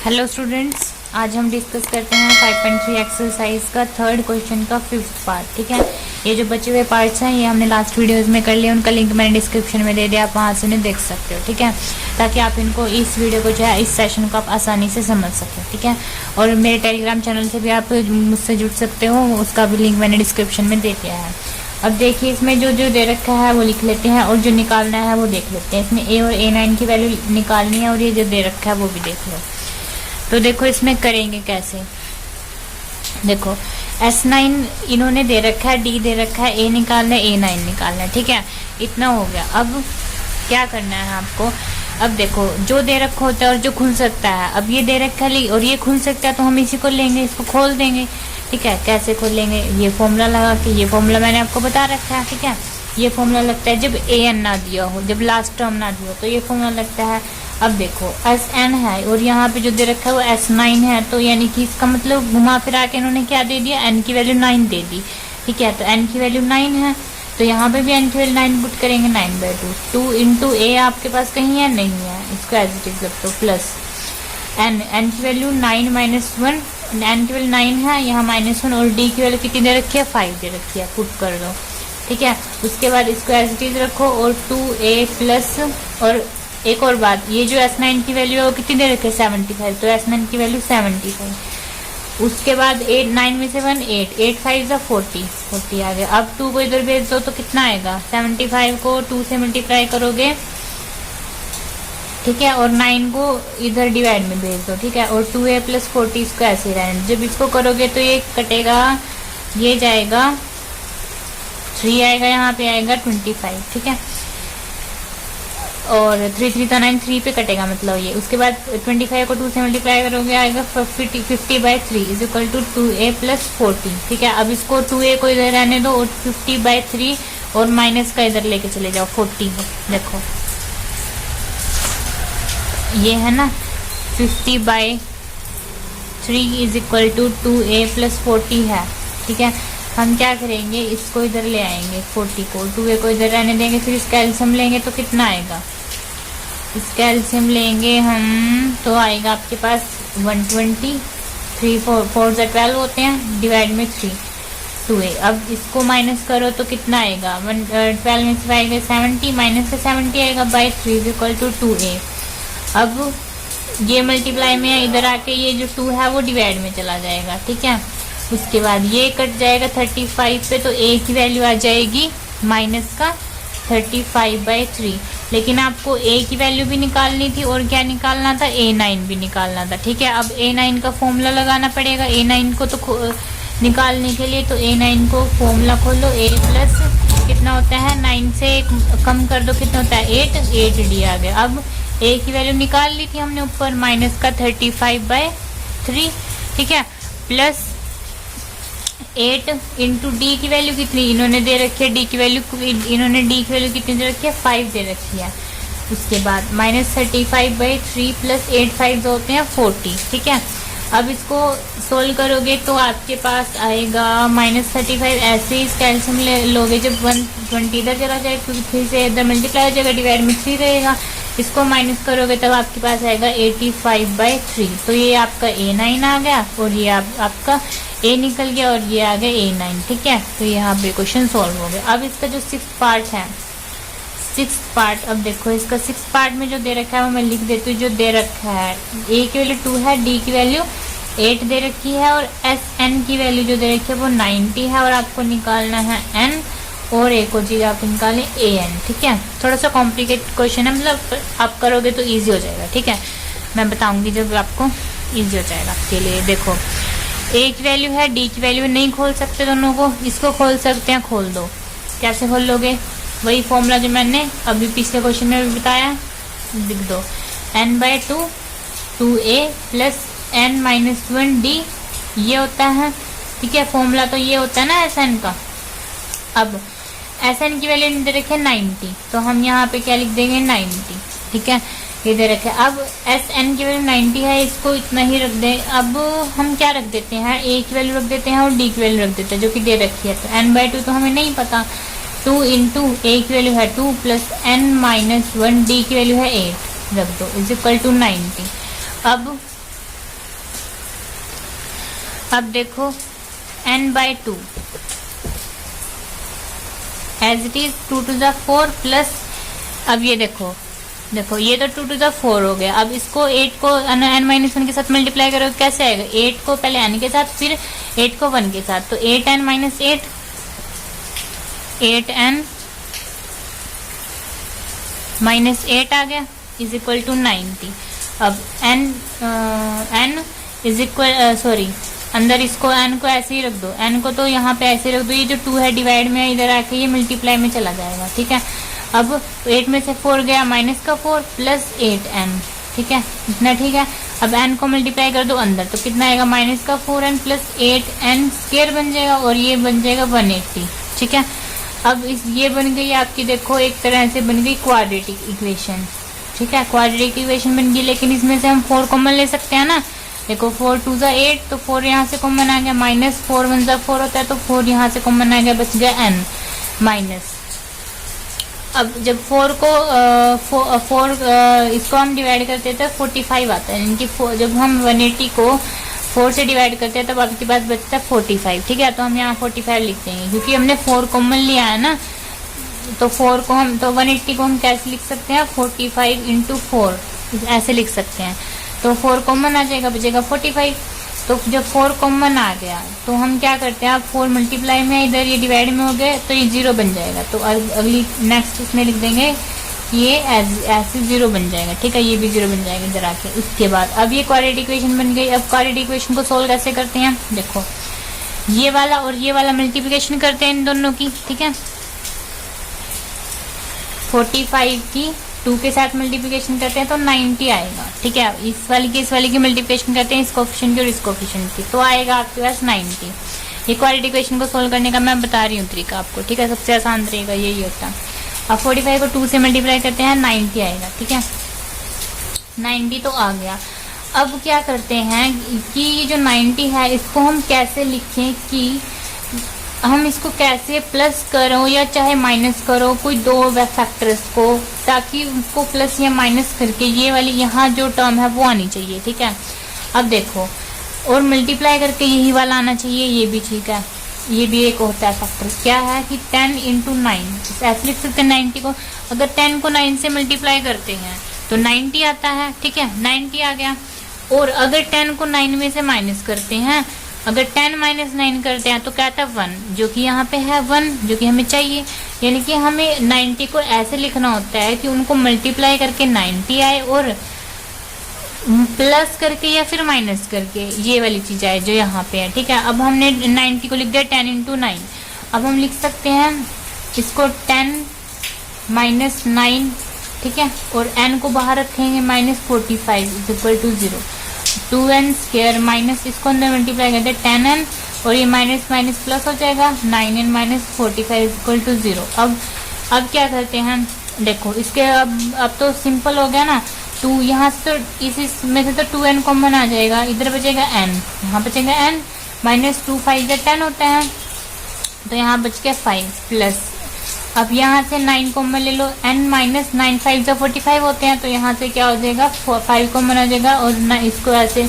Hello students, आज हम discuss करते हैं 5.3 एक्सरसाइज का थर्ड क्वेश्चन का फिफ्थ पार्ट। ठीक है, ये जो बचे हुए पार्ट्स हैं ये हमने लास्ट वीडियोस में कर लिए, उनका लिंक मैंने डिस्क्रिप्शन में दे दिया, आप वहाँ से उन्हें देख सकते हो। ठीक है, ताकि आप इनको इस वीडियो को जो है इस सेशन को आप आसानी से समझ सकें। ठीक है, और मेरे टेलीग्राम चैनल से भी आप मुझसे जुड़ सकते हो, उसका भी लिंक मैंने डिस्क्रिप्शन में दे दिया है। अब देखिए, इसमें जो जो दे रखा है वो लिख लेते हैं और जो निकालना है वो देख लेते हैं। इसमें ए और A9 की वैल्यू निकालनी है और ये जो दे रखा है वो भी देख लो। तो देखो इसमें करेंगे कैसे। देखो S9 इन्होंने दे रखा है, D दे रखा है, A निकालना है, A9 निकालना है। ठीक है, इतना हो गया। अब क्या करना है आपको, अब देखो जो दे रखा होता है और जो खुल सकता है, अब ये दे रखा है और ये खुल सकता है तो हम इसी को लेंगे, इसको खोल देंगे। ठीक है, कैसे खोलेंगे, ये फॉर्मूला लगा के, ये फॉर्मूला मैंने आपको बता रखा है। ठीक है, ये फॉर्मूला लगता है जब AN ना दिया हो, जब लास्ट टर्म ना दिया हो तो ये फॉर्मूला लगता है। अब देखो SN है और यहाँ पे जो दे रखा है वो S9 है, तो यानी कि इसका मतलब घुमा फिरा के इन्होंने क्या दे दिया, N की वैल्यू 9 दे दी। ठीक है, तो N की वैल्यू 9 है तो यहाँ पे भी N की वैल्यू 9 पुट करेंगे, 9/2। 2 इंटू A आपके पास कहीं है, नहीं है, इसको एज इट इज रख दो, प्लस N की वैल्यू 9 - 1, N की वैल्यू 9 है, यहाँ -1, और D की वैल्यू कितनी दे रखी है, 5 दे रखी है, पुट कर दो। ठीक है, उसके बाद इसको एज इट इज रखो और 2A प्लस, और एक और बात, ये जो S9 की वैल्यू है वो कितनी दे रखी है, 75, तो S9 की वैल्यू 75। उसके बाद 8, 9 में से 1 8, 8 5 जा 40 आ गया। अब 2 को इधर भेज दो तो कितना आएगा, 75 को 2 से मल्टीप्लाई करोगे। ठीक है, और 9 को इधर डिवाइड में भेज दो। ठीक है, और 2A प्लस 40 इसको ऐसे रहने, जब इसको करोगे तो ये कटेगा, ये जाएगा 3 आएगा, यहाँ पे आएगा 25। ठीक है, और 3 3 तो 9, 3 पे कटेगा मतलब ये। उसके बाद 25 को 2 से मल्टीप्लाई करोगे आएगा 50/3 is equal to 2A plus 40। ठीक है, अब इसको 2A को इधर रहने दो और 50/3 और माइनस का इधर लेके चले जाओ 40 को। देखो ये है ना 50/3 is equal to 2A plus 40 है। ठीक है, हम क्या करेंगे, इसको इधर ले आएंगे 40 को, 2A को इधर रहने देंगे, फिर इसका एलसीएम लेंगे तो कितना आएगा, इसका एलसीएम लेंगे हम तो आएगा आपके पास 120, 3 4 से 12 होते हैं, डिवाइड में 3 2A। अब इसको माइनस करो तो कितना आएगा, 12 में से आएगा 70, माइनस से 70 आएगा by 3 is equal to 2A। अब ये मल्टीप्लाई में इधर आके ये जो 2 है वो डिवाइड में चला जाएगा। ठीक है, उसके बाद ये कट जाएगा 35 पे, तो A की वैल्यू आ जाएगी माइनस का 35/3। लेकिन आपको A की वैल्यू भी निकालनी थी और क्या निकालना था, A9 भी निकालना था। ठीक है, अब A9 का फॉर्मूला लगाना पड़ेगा। A9 को तो निकालने के लिए तो A9 को फॉर्मूला खोलो, A प्लस कितना होता है, 9 से कम कर दो, कितना होता है 8D आ गया। अब A की वैल्यू निकाल ली थी हमने ऊपर, माइनस का 35/3। ठीक है, प्लस 8 इंटू D की वैल्यू कितनी इन्होंने दे रखी है, D की वैल्यू कितनी दे रखी है, 5 दे रखी है। उसके बाद -35/3 प्लस 8 5 होते हैं 40। ठीक है, अब इसको सोल्व करोगे तो आपके पास आएगा -35, ऐसे ही इसका एलसीएम लोगे जब 120 इधर चला जाए, क्योंकि 3 से इधर मल्टीप्लाई हो जाएगा, डिवाइड में 3 रहेगा, इसको माइनस करोगे तब आपके पास आएगा 85/3। तो ये आपका A9 आ गया और ये आपका A निकल गया और ये आ गया A9। ठीक है, तो यहाँ पे क्वेश्चन सॉल्व हो गया। अब इसका जो 6th पार्ट है, 6th पार्ट, अब देखो इसका 6th पार्ट में जो दे रखा है वो मैं लिख देती हूँ। जो दे रखा है, A की वैल्यू 2 है, D की वैल्यू 8 दे रखी है, और SN की वैल्यू जो दे रखी है वो 90 है, और आपको निकालना है N, और एक और चीज आप निकालें AN। ठीक है, थोड़ा सा कॉम्प्लिकेटेड क्वेश्चन है, मतलब आप करोगे तो ईजी हो जाएगा। ठीक है, मैं बताऊंगी जब आपको ईजी हो जाएगा आपके लिए। देखो A की वैल्यू है, D की वैल्यू नहीं खोल सकते दोनों को, इसको खोल सकते हैं, खोल दो। कैसे खोल लोगे, वही फॉर्मूला जो मैंने अभी पिछले क्वेश्चन में भी बताया, लिख दो N/2 2A plus N - 1D, ये होता है। ठीक है, फॉर्मूला तो ये होता है ना SN का। अब SN की वैल्यू दे रखे 90, तो हम यहाँ पे क्या लिख देंगे, 90। ठीक है, ये दे रखे। अब SN की वैल्यू 90 है, इसको इतना ही रख दें। अब हम क्या रख देते हैं, A की वैल्यू रख देते हैं और D की वैल्यू रख देते हैं जो कि दे रखी है। तो N/2 तो हमें नहीं पता, 2 इंटू A की वैल्यू है 2 प्लस N - 1, D की वैल्यू है 8 रख दो, इज इक्वल टू 90। अब अब देखो n/2 as it is 2 to the 4 plus, अब ये देखो ये तो 2 to the 4 हो गया। अब इसको 8 को n-1 के साथ मल्टीप्लाई करो, कैसे आएगा? 8 को पहले n के साथ, फिर 8 को 1 के साथ, तो 8n-8 8n-8 आ गया इज इक्वल टू 90। अब n इज इक्वल सॉरी अंदर इसको n को ऐसे ही रख दो, n को तो यहाँ पे ऐसे रख दो, ये जो 2 है डिवाइड में इधर आके ये मल्टीप्लाई में चला जाएगा, ठीक है। अब 8 में से 4 गया, -4 प्लस 8n, ठीक है, इतना ठीक है। अब n को मल्टीप्लाई कर दो अंदर, तो कितना आएगा? -4n प्लस 8n स्क्वायर बन जाएगा, और ये बन जाएगा 180, ठीक है। अब ये बन गई आपकी, देखो एक तरह से बन गई क्वाड्रेटिक इक्वेशन, ठीक है, क्वाड्रेटिक इक्वेशन बन गई। लेकिन इसमें से हम 4 कॉमन ले सकते हैं ना, देखो 4 2 जा 8, तो 4 यहाँ से कॉमन आ गया, -4 1 जा 4 होता है, तो 4 यहाँ से कॉमन आ गया, बच गया n माइनस। अब जब 4 इसको हम डिवाइड करते हैं तो 45 आता है, यानी कि जब हम 180 को 4 से डिवाइड करते हैं तब आपके पास बचता है 45, ठीक है। तो हम यहाँ 45 लिख देंगे, क्योंकि हमने 4 कॉमन लिया है ना, तो 4 को हम, तो 180 को हम कैसे लिख सकते हैं? 45 × 4 ऐसे लिख सकते हैं। तो 4 कॉमन आ जाएगा, बचेगा 45। तो जब 4 कॉमन आ गया तो हम क्या करते हैं? अब 4 मल्टीप्लाई में इधर ये डिवाइड में हो गए, तो ये 0 बन जाएगा। तो अगली नेक्स्ट इसमें लिख देंगे ये ऐसे 0 बन जाएगा, ठीक है, ये भी 0 बन जाएगा इधर आके। उसके बाद अब ये क्वाड्रेटिक इक्वेशन बन गई। अब क्वाड्रेटिक इक्वेशन को सोल्व कैसे करते हैं? देखो ये वाला और ये वाला मल्टीप्लिकेशन करते हैं इन दोनों की, ठीक है। 45 की 2 के साथ मल्टीप्लिकेशन करते हैं तो 90 आएगा, ठीक है। इस वाली की मल्टीप्लिकेशन करते हैं इस कोफिशिएंट की और इस कोफिशिएंट की, तो आएगा आपके पास 90। ये क्वाड्रेटिक इक्वेशन को सोल्व करने का मैं बता रही हूँ तरीका आपको, ठीक है, सबसे आसान तरीका यही होता है। अब 45 को 2 से मल्टीप्लाई करते हैं, 90 आएगा, ठीक है, 90 तो आ गया। अब क्या करते हैं कि ये जो 90 है इसको हम कैसे लिखें, कि हम इसको कैसे प्लस करो या चाहे माइनस करो, कोई दो फैक्टर्स को, ताकि उसको प्लस या माइनस करके ये वाली यहाँ जो टर्म है वो आनी चाहिए, ठीक है। अब देखो, और मल्टीप्लाई करके यही वाला आना चाहिए, ये भी ठीक है, ये भी एक होता है फैक्टर। क्या है कि 10 × 9 ऐसे लिख सकते हैं 90 को। अगर 10 को 9 से मल्टीप्लाई करते हैं तो 90 आता है, ठीक है, 90 आ गया। और अगर 10 को 9 में से माइनस करते हैं, अगर 10 - 9 करते हैं तो क्या आता है 1, जो कि यहाँ पे है 1, जो कि हमें चाहिए। यानी कि हमें 90 को ऐसे लिखना होता है कि उनको मल्टीप्लाई करके 90 आए और प्लस करके या फिर माइनस करके ये वाली चीज आए जो यहाँ पे है, ठीक है। अब हमने 90 को लिख दिया 10 × 9। अब हम लिख सकते हैं इसको 10 - 9, ठीक है, और n को बाहर रखेंगे -45 = 0। 2n स्क्वायर माइनस, इसको अंदर मल्टीप्लाई करते हैं 10n, और ये माइनस माइनस प्लस हो जाएगा 9n - 45 = 0। अब क्या करते हैं? देखो इसके अब तो सिंपल हो गया ना। 2 यहाँ से तो इसमें से तो 2n कॉमन आ जाएगा, इधर बचेगा n, यहाँ बचेगा n, -2 5 × 10 होता है, तो यहाँ बच गया 5 प्लस। अब यहाँ से 9 कॉमन ले लो, n - 9 5 × 45 होते हैं, तो यहाँ से क्या हो जाएगा 5 कॉमन आ जाएगा। और ना इसको ऐसे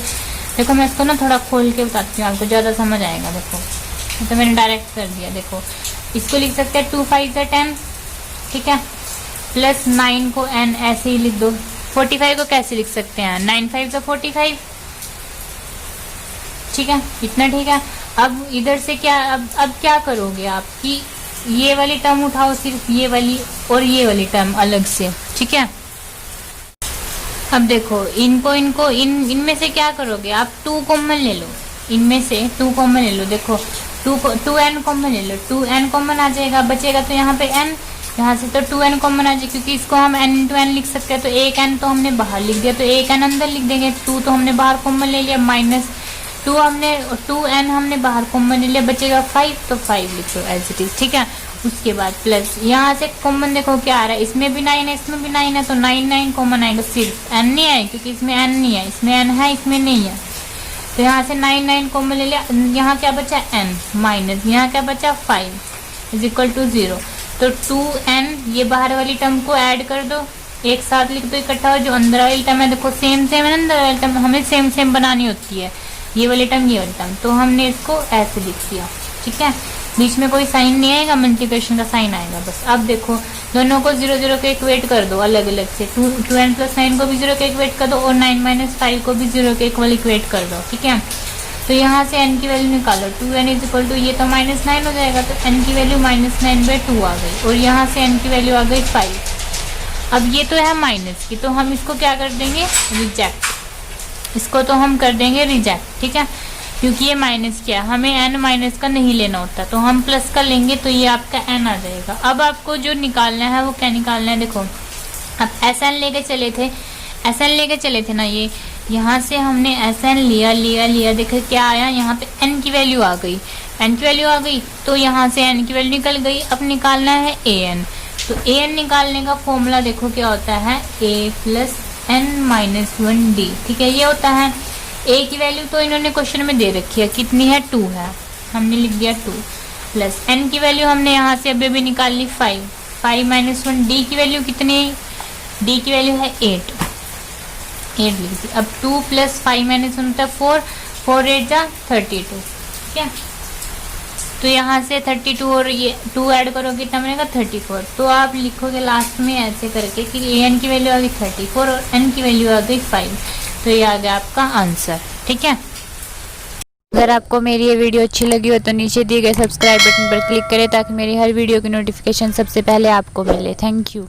देखो, मैं इसको ना थोड़ा खोल के बताती हूँ, आपको ज़्यादा समझ आएगा। देखो तो मैंने डायरेक्ट कर दिया। देखो इसको लिख सकते हैं 2 5 × 10, ठीक है, प्लस 9 को n ऐसे ही लिख दो। 45 को कैसे लिख सकते हैं? 9 5 × 45, ठीक है, इतना ठीक है। अब इधर से क्या, अब क्या करोगे आप कि ये वाली टर्म उठाओ, सिर्फ ये वाली और ये वाली टर्म अलग से, ठीक है। अब देखो इनमें से क्या करोगे आप? 2 कॉमन ले लो, इनमें से 2 कॉमन ले लो। देखो 2n कॉमन ले लो, 2n कॉमन आ जाएगा, बचेगा तो यहाँ पे n, यहाँ से तो 2n कॉमन आ जाए, क्योंकि इसको हम n × n लिख सकते हैं, तो एक n तो हमने बाहर लिख दिया, तो एक n अंदर लिख देंगे। 2 तो हमने बाहर कॉमन ले लिया, -2n हमने बाहर कॉमन ले लिया, बचेगा 5, तो 5 लिखो एज इट इज, ठीक है। उसके बाद प्लस, यहाँ से कॉमन देखो क्या आ रहा है, इसमें भी 9 है, इसमें भी 9 है, तो 9 कॉमन आएगा, सिर्फ n नहीं आए, क्योंकि इसमें n नहीं है, इसमें n है, इसमें नहीं है, तो यहाँ से 9 कॉमन ले लिया। यहाँ क्या बचा? n माइनस, यहाँ क्या बचा? 5 = 0। तो 2n, ये बाहर वाली टर्म को ऐड कर दो, एक साथ लिख दो इकट्ठा, जो अंदर वाली टर्म है देखो सेम है, अंदर वाली टर्म हमें सेम बनानी होती है, ये वाली टर्म ये वाली टर्म, तो हमने इसको ऐसे लिख दिया। ठीक है, बीच में कोई साइन नहीं आएगा, मल्टीप्लिकेशन का साइन आएगा बस। अब देखो दोनों को 0 0 के इक्वेट कर दो अलग अलग से, 2n + 9 को भी 0 के इक्वेट कर दो और 9 - 5 को भी 0 के इक्वल इक्वेट कर दो। ठीक है, तो यहाँ से n की वैल्यू निकालो, 2n = ये तो -9 हो जाएगा, तो n की वैल्यू -9/2 आ गई और यहाँ से n की वैल्यू आ गई 5। अब ये तो है माइनस की, तो हम इसको क्या कर देंगे, रिजेक्ट, इसको तो हम कर देंगे रिजेक्ट। ठीक है, क्योंकि ये माइनस क्या है, हमें n माइनस का नहीं लेना होता, तो हम प्लस का लेंगे, तो ये आपका n आ जाएगा। अब आपको जो निकालना है वो क्या निकालना है, देखो अब Sn लेके चले थे ना, ये यहाँ से हमने Sn लिया, देखो क्या आया, यहाँ पे n की वैल्यू आ गई, तो यहाँ से n की वैल्यू निकल गई। अब निकालना है an, तो an निकालने का फॉर्मूला देखो क्या होता है, a + n - 1d। ठीक है, ये होता है। a की वैल्यू तो इन्होंने क्वेश्चन में दे रखी है, कितनी है, 2 है, हमने लिख दिया 2, प्लस n की वैल्यू हमने यहाँ से अभी निकाल ली 5 - 1, d की वैल्यू कितनी है, d की वैल्यू है 8 लिख दी। अब 2 + 5 - 1 होता है 4, 4 8 जा 32। ठीक है, तो यहाँ से 32 और ये 2 ऐड करोगे कितना बनेगा, 34। तो आप लिखोगे लास्ट में ऐसे करके कि an की वैल्यू आ गई 34 और n की वैल्यू आ गई 5, तो ये आ गया आपका आंसर। ठीक है, अगर आपको मेरी ये वीडियो अच्छी लगी हो तो नीचे दिए गए सब्सक्राइब बटन पर क्लिक करें ताकि मेरी हर वीडियो की नोटिफिकेशन सबसे पहले आपको मिले। Thank you.